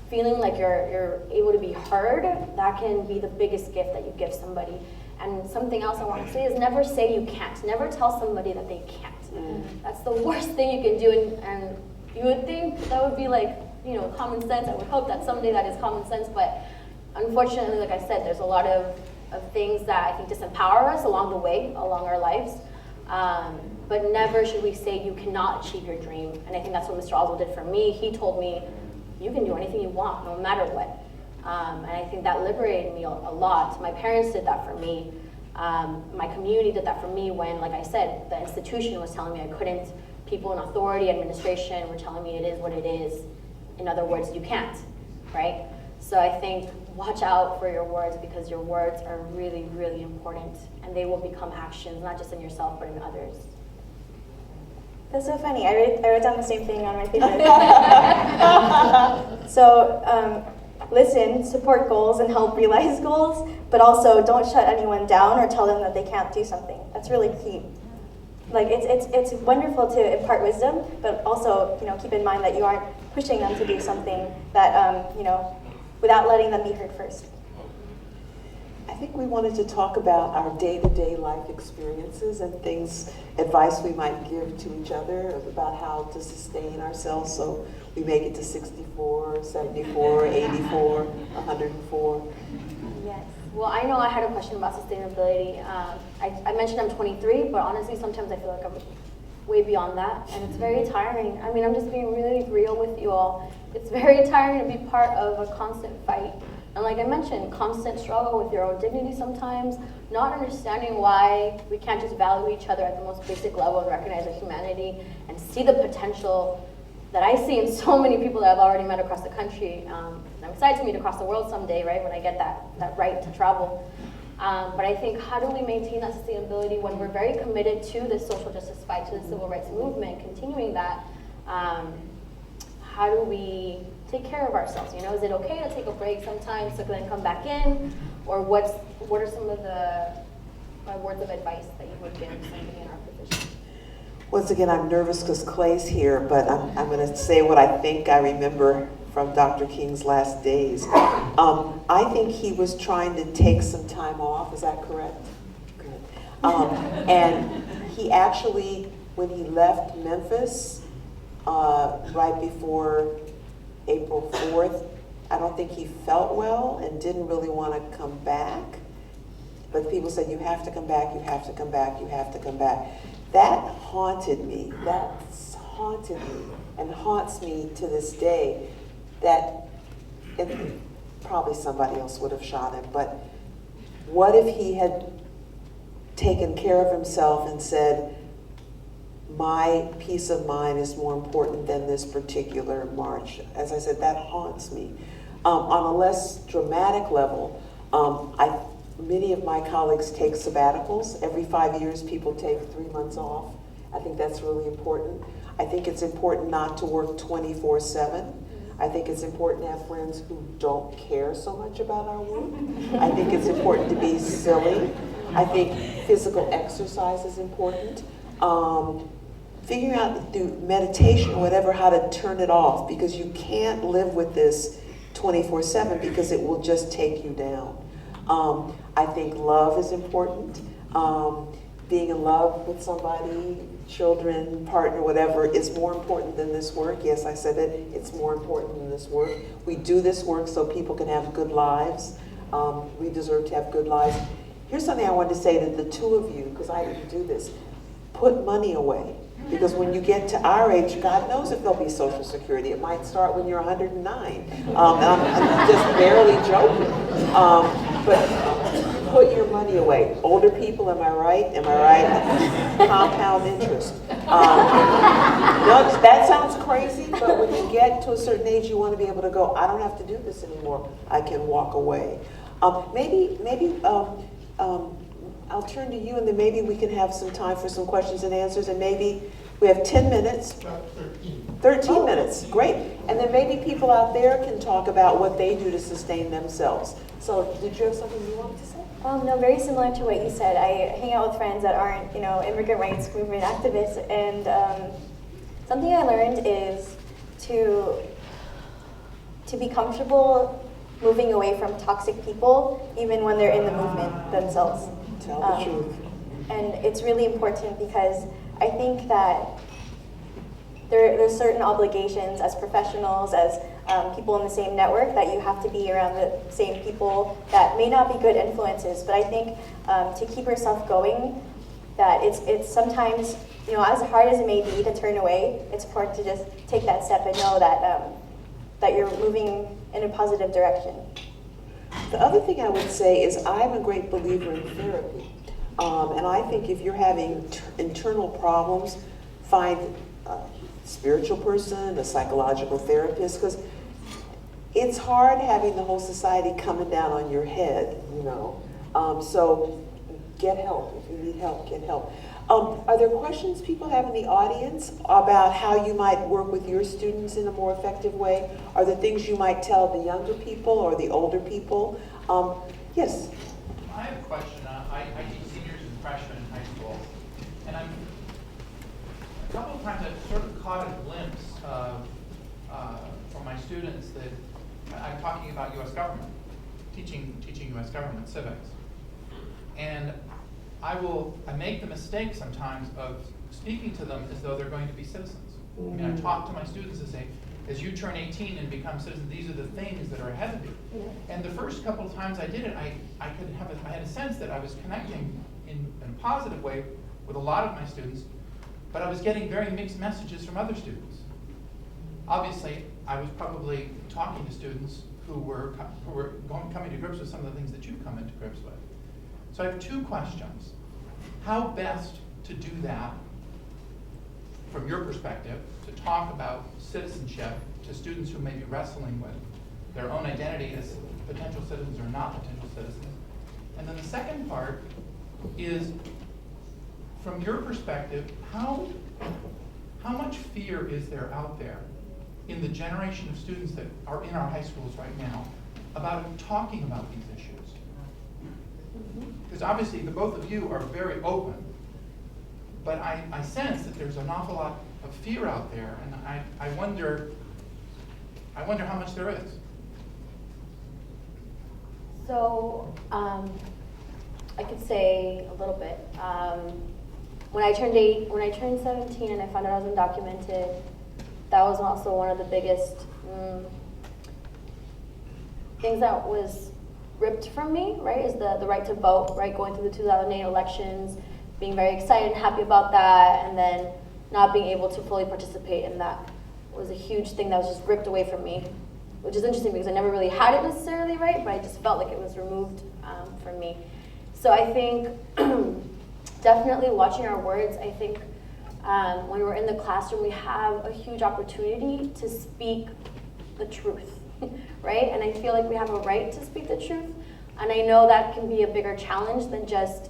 B: feeling like you're able to be heard, that can be the biggest gift that you give somebody. And something else I want to say is never say you can't. Never tell somebody that they can't. That's the worst thing you can do, and you would think that would be like, common sense. I would hope that someday that is common sense, but unfortunately, like I said, there's a lot of things that I think disempower us along the way, along our lives. But never should we say you cannot achieve your dream. And I think that's what Mr. Oswald did for me. He told me, you can do anything you want, no matter what. And I think that liberated me a lot. My parents did that for me. My community did that for me when, like I said, the institution was telling me I couldn't. People in authority, administration were telling me it is what it is. In other words, you can't, right? So I think watch out for your words, because your words are really, really important, and they will become actions, not just in yourself, but in others.
C: That's so funny. I wrote down the same thing on my paper. So listen, support goals, and help realize goals, but also don't shut anyone down or tell them that they can't do something. That's really key. Like it's wonderful to impart wisdom, but also keep in mind that you aren't pushing them to do something that without letting them be heard first.
D: I think we wanted to talk about our day-to-day life experiences and advice we might give to each other about how to sustain ourselves so we make it to 64, 74, 84, 104.
B: Yes. Well, I know I had a question about sustainability. I mentioned I'm 23, but honestly, sometimes I feel like I'm way beyond that, and it's very tiring. I'm just being really real with you all. It's very tiring to be part of a constant fight And like I mentioned, constant struggle with your own dignity sometimes, not understanding why we can't just value each other at the most basic level and recognize our humanity and see the potential that I see in so many people that I've already met across the country. And I'm excited to meet across the world someday, right, when I get that right to travel. But I think, how do we maintain that sustainability when we're very committed to this social justice fight, to the civil rights movement, continuing that? How do we take care of ourselves? You know, is it okay to take a break sometimes to then come back in? Or what are some of the words of advice that you would give somebody in our position?
D: Once again, I'm nervous because Clay's here, but I'm going to say what I think I remember from Dr. King's last days. I think he was trying to take some time off. Is that correct? Good. And he actually, when he left Memphis, right before April 4th, I don't think he felt well and didn't really want to come back. But people said, you have to come back, you have to come back, you have to come back. That haunted me. That's haunted me and haunts me to this day. That probably somebody else would have shot him. But what if he had taken care of himself and said, my peace of mind is more important than this particular march? As I said, that haunts me. On a less dramatic level, many of my colleagues take sabbaticals. Every 5 years, people take 3 months off. I think that's really important. I think it's important not to work 24/7. I think it's important to have friends who don't care so much about our work. I think it's important to be silly. I think physical exercise is important. Figuring out through meditation or whatever how to turn it off, because you can't live with this 24/7 because it will just take you down. I think love is important. Being in love with somebody, children, partner, whatever, is more important than this work. Yes, I said it. It's more important than this work. We do this work so people can have good lives. We deserve to have good lives. Here's something I wanted to say to the two of you, because I didn't do this. Put money away. Because when you get to our age, God knows if there'll be Social Security. It might start when you're 109. And I'm just barely joking. But put your money away. Older people, am I right? Am I right? Compound interest. No, that sounds crazy, but when you get to a certain age, you want to be able to go, I don't have to do this anymore. I can walk away. Maybe I'll turn to you, and then maybe we can have some time for some questions and answers, and maybe we have 10 minutes. 13 minutes, great. And then maybe people out there can talk about what they do to sustain themselves. So did you have something you wanted to say?
C: No, very similar to what you said. I hang out with friends that aren't, immigrant rights movement activists, and something I learned is to be comfortable moving away from toxic people, even when they're in the movement themselves.
D: Tell the truth.
C: And it's really important because I think that there's certain obligations as professionals, as people in the same network, that you have to be around the same people that may not be good influences. But I think to keep yourself going, that it's sometimes, as hard as it may be to turn away, it's important to just take that step and know that you're moving in a positive direction.
D: The other thing I would say is I'm a great believer in therapy. And I think if you're having internal problems, find a spiritual person, a psychological therapist, because it's hard having the whole society coming down on your head, So get help. If you need help, get help. Are there questions people have in the audience about how you might work with your students in a more effective way? Are there things you might tell the younger people or the older people? Yes?
E: I have a question. I teach seniors and freshmen in high school, and a couple of times I've sort of caught a glimpse from my students that I'm talking about U.S. government, teaching U.S. government civics. And I make the mistake sometimes of speaking to them as though they're going to be citizens. I mean, I talk to my students and say, as you turn 18 and become citizens, these are the things that are ahead of you. And the first couple of times I did it, I had a sense that I was connecting in a positive way with a lot of my students, but I was getting very mixed messages from other students. Obviously, I was probably talking to students who were coming to grips with some of the things that you've come into grips with. So I have two questions. How best to do that, from your perspective, to talk about citizenship to students who may be wrestling with their own identity as potential citizens or not potential citizens. And then the second part is, from your perspective, how much fear is there out there in the generation of students that are in our high schools right now about talking about these issues? Because obviously the both of you are very open, but I sense that there's an awful lot of fear out there, and I wonder how much there is.
B: So, I could say a little bit. When I turned 17 and I found out I was undocumented, that was also one of the biggest things that was ripped from me, right, is the right to vote, right, going through the 2008 elections, being very excited and happy about that, and then not being able to fully participate in that was a huge thing that was just ripped away from me, which is interesting because I never really had it necessarily, right, but I just felt like it was removed from me. So I think definitely watching our words. I think when we're in the classroom, we have a huge opportunity to speak the truth, right? And I feel like we have a right to speak the truth. And I know that can be a bigger challenge than just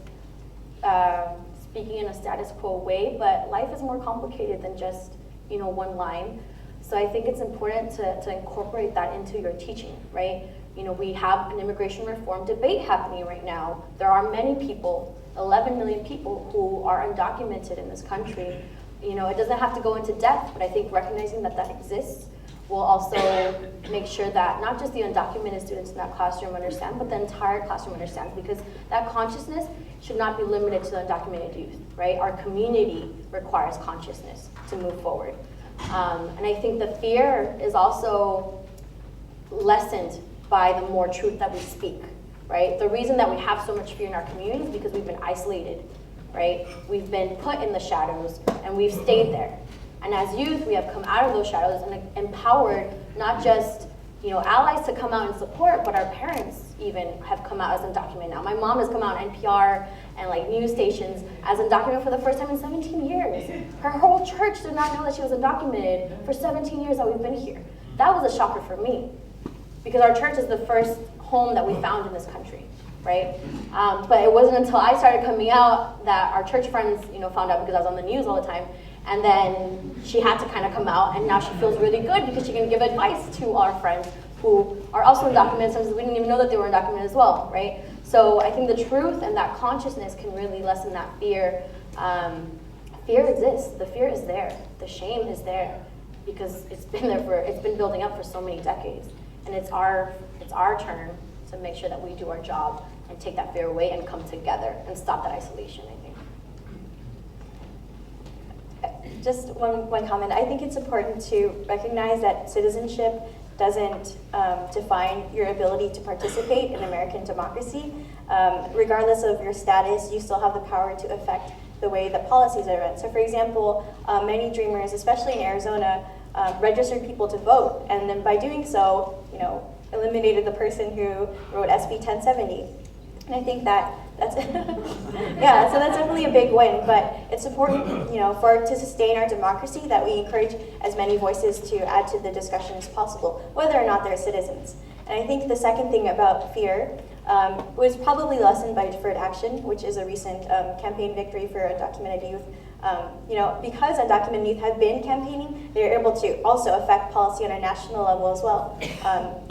B: speaking in a status quo way, but life is more complicated than just, one line. So I think it's important to incorporate that into your teaching, right? We have an immigration reform debate happening right now. There are many people, 11 million people, who are undocumented in this country. It doesn't have to go into depth, but I think recognizing that that exists will also make sure that not just the undocumented students in that classroom understand, but the entire classroom understands, because that consciousness should not be limited to the undocumented youth, right? Our community requires consciousness to move forward. And I think the fear is also lessened by the more truth that we speak, right? The reason that we have so much fear in our community is because we've been isolated, right? We've been put in the shadows and we've stayed there. And as youth, we have come out of those shadows and empowered not just allies to come out and support, but our parents even have come out as undocumented now. My mom has come out on NPR and news stations as undocumented for the first time in 17 years. Her whole church did not know that she was undocumented for 17 years that we've been here. That was a shocker for me, because our church is the first home that we found in this country, right? But it wasn't until I started coming out that our church friends, found out, because I was on the news all the time. And then she had to kind of come out, and now she feels really good because she can give advice to our friends who are also undocumented. Sometimes we didn't even know that they were undocumented as well, right? So I think the truth and that consciousness can really lessen that fear. Fear exists. The fear is there. The shame is there because it's been building up for so many decades. And it's our turn to make sure that we do our job and take that fear away and come together and stop that isolation, I think.
C: Just one comment. I think it's important to recognize that citizenship doesn't define your ability to participate in American democracy. Regardless of your status, you still have the power to affect the way that policies are run. So for example, many Dreamers, especially in Arizona, registered people to vote, and then by doing so, eliminated the person who wrote SB 1070. And I think that's yeah, so that's definitely a big win, but it's important, to sustain our democracy, that we encourage as many voices to add to the discussion as possible, whether or not they're citizens. And I think the second thing about fear was probably lessened by deferred action, which is a recent campaign victory for undocumented youth. Because undocumented youth have been campaigning, they're able to also affect policy on a national level as well.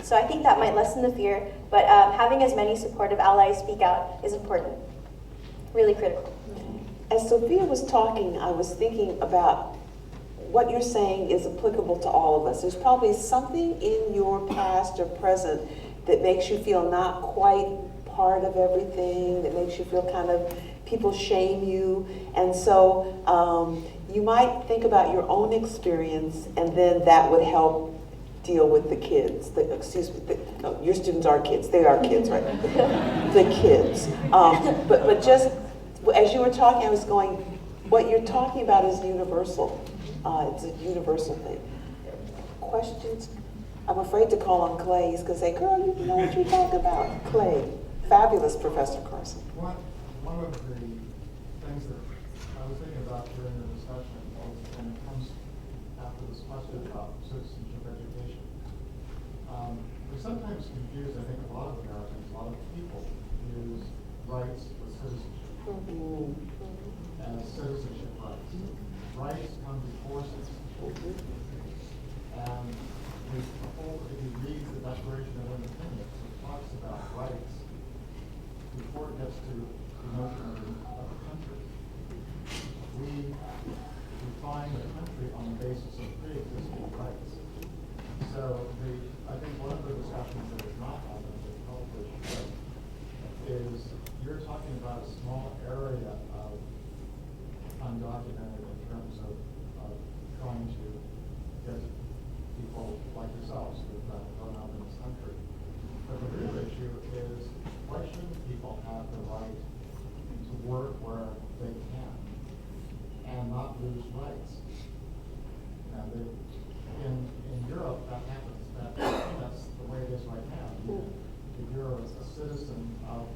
C: So I think that might lessen the fear, but having as many supportive allies speak out is important, really critical.
D: As Sophia was talking, I was thinking about what you're saying is applicable to all of us. There's probably something in your past or present that makes you feel not quite part of everything, that makes you feel kind of, people shame you. And so you might think about your own experience, and then that would help deal with the kids. Your students are kids. They are kids, right? The kids. But just as you were talking, I was going, what you're talking about is universal. It's a universal thing. Questions? I'm afraid to call on Clay. He's going to say, girl, you know what you talk about. Clay, fabulous, Professor Carson.
F: One of the things that I was thinking about during the discussion was, and it comes after this question about citizenship education. We sometimes confuse, I think a lot of Americans, a lot of people use rights with citizenship. As citizenship rights. Rights come before citizenship. And if you read the Declaration of Independence, it talks about rights before it gets to the notion of a country. We define the country on the basis of pre-existing rights. So I think one of the discussions that is not happening, that probably should, is you're talking about a small area of undocumented in terms of trying to get people like yourselves who've grown up in this country. But the real issue is, why shouldn't people have the right to work where they can and not lose rights? Now, in Europe, that happens. That's the way it is right now. If you're a citizen of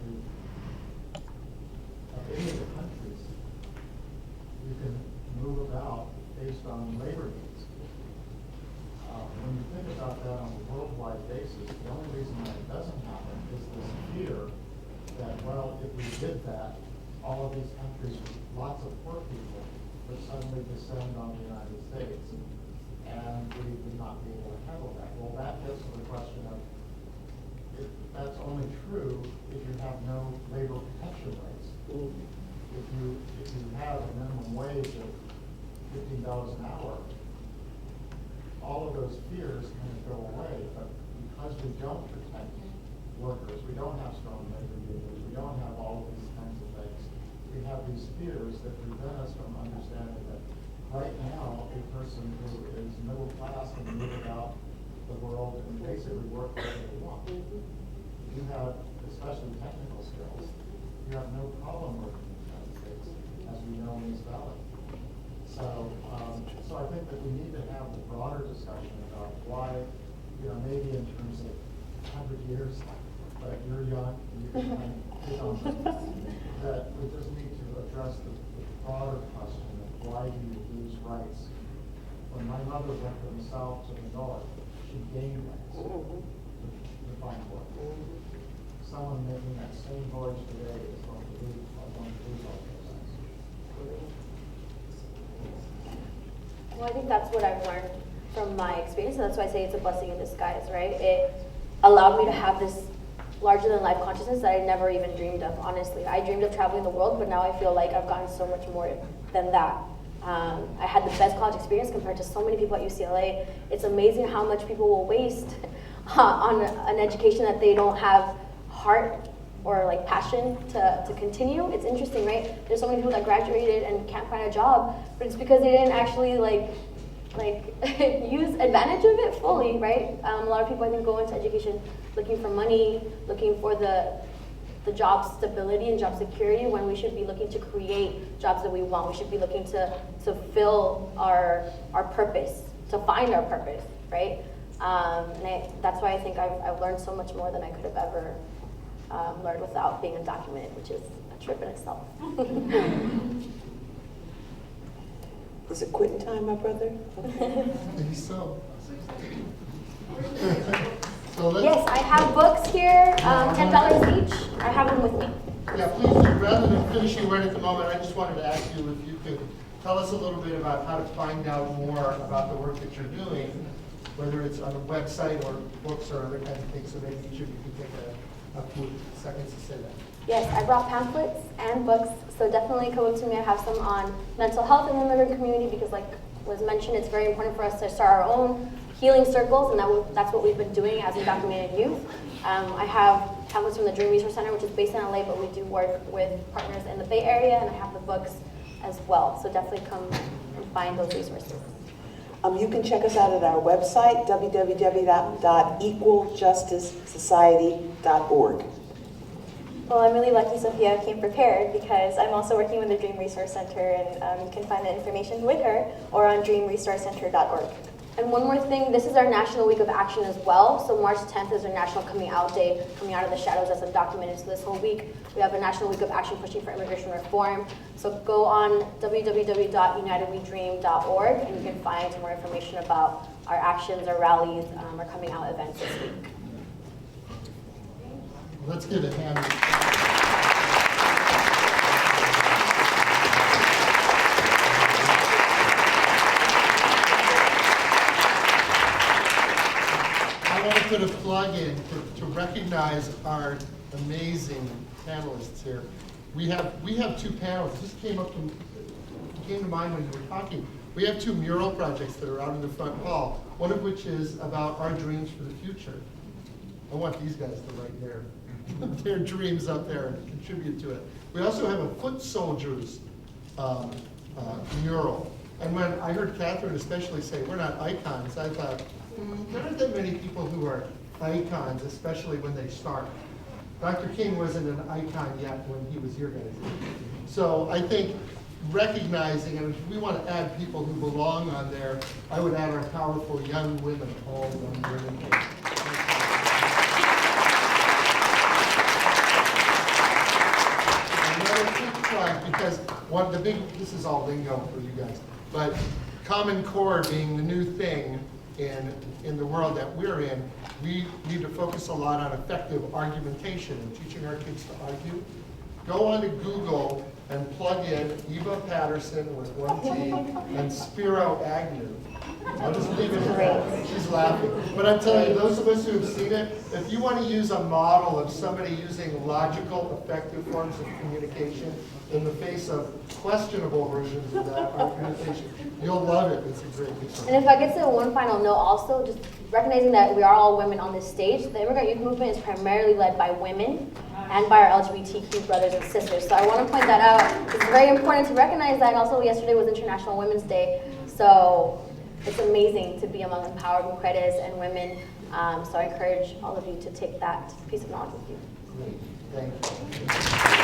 F: any of the countries, you can move about based on labor needs. When you think about that on a worldwide basis, the only reason that it doesn't happen is this fear that, well, if we did that, all of these countries with lots of poor people would suddenly descend on the United States, and we would not be able to handle that. Well, that gets to the question of, if that's only true if you have no labor protection rights. If you have a minimum wage of $15 an hour, all of those fears kind of go away. But because we don't protect workers, we don't have strong labor unions, we don't have all of these kinds of things, we have these fears that prevent us from understanding that right now a person who is middle class can move about the world and basically work wherever they want. You have, especially technical skills, you have no problem working in the United States, as we know in this valley. So I think that we need to have a broader discussion about why, maybe in terms of 100 years, but you're young, and you can kind of hit on that we just need to address the broader question of why do you lose rights? When my mother went from the south to the north, she gained rights to find work. Someone making that same voyage today is going to lose all those things.
B: Well, I think that's what I've learned from my experience, and that's why I say it's a blessing in disguise, right? It allowed me to have this larger-than-life consciousness that I never even dreamed of, honestly. I dreamed of traveling the world, but now I feel like I've gotten so much more than that. I had the best college experience compared to so many people at UCLA. It's amazing how much people will waste on an education that they don't have heart or like passion to continue. It's interesting, right? There's so many people that graduated and can't find a job, but it's because they didn't actually like use advantage of it fully, right? A lot of people I think go into education looking for money, looking for the job stability and job security, when we should be looking to create jobs that we want. We should be looking to fill our purpose, to find our purpose, right? That's why I think I've learned so much more than I could have ever learned without being undocumented, which is a trip in itself.
D: Is it quitting time, my brother?
A: I think so. So let's,
B: Yes, I have books here, $10 each. I have them with me.
A: yeah, please, rather than finishing right at the moment, I just wanted to ask you if you could tell us a little bit about how to find out more about the work that you're doing, whether it's on a website or books or other kinds of things, so maybe each of you could take a few seconds to say that.
B: Yes, I brought pamphlets and books, so definitely come up to me. I have some on mental health in the immigrant community because, like was mentioned, it's very important for us to start our own healing circles, and that's what we've been doing as undocumented youth. I have pamphlets from the Dream Resource Center, which is based in LA, but we do work with partners in the Bay Area, and I have the books as well. So definitely come and find those resources.
D: You can check us out at our website, www.equaljusticesociety.org.
C: Well, I'm really lucky Sophia came prepared because I'm also working with the Dream Resource Center, and you can find the information with her or on dreamresourcecenter.org.
B: And one more thing, this is our National Week of Action as well. So March 10th is our National Coming Out Day, coming out of the shadows as undocumented. So this whole week, we have a National Week of Action pushing for immigration reform. So go on www.unitedwedream.org and you can find more information about our actions, our rallies, our coming out events this week.
A: Let's give a hand. I want to put a plug in to recognize our amazing panelists here. We have two panels. This came to mind when you were talking. We have two mural projects that are out in the front hall, one of which is about our dreams for the future. I want these guys to write their dreams up there and contribute to it. We also have a foot soldiers mural. And when I heard Catherine especially say, we're not icons, I thought, there aren't that many people who are icons, especially when they start. Dr. King wasn't an icon yet when he was here, guys. So I think recognizing, and if we want to add people who belong on there, I would add our powerful young women, all young women. Another quick plug, because this is all lingo for you guys, but Common Core being the new thing in the world that we're in, we need to focus a lot on effective argumentation and teaching our kids to argue. Go on to Google and plug in Eva Paterson with one T and Spiro Agnew. I'll just leave it at that. She's laughing. But I'm telling you, those of us who have seen it, if you want to use a model of somebody using logical, effective forms of communication in the face of questionable versions of that argumentation, you'll love it. It's a great resource.
B: And if I get to one final note also, just recognizing that we are all women on this stage, the immigrant youth movement is primarily led by women and by our LGBTQ brothers and sisters. So I want to point that out. It's very important to recognize that. Also, yesterday was International Women's Day. So it's amazing to be among empowered mujeres and women. So I encourage all of you to take that piece of knowledge with you.
A: Great. Thank you.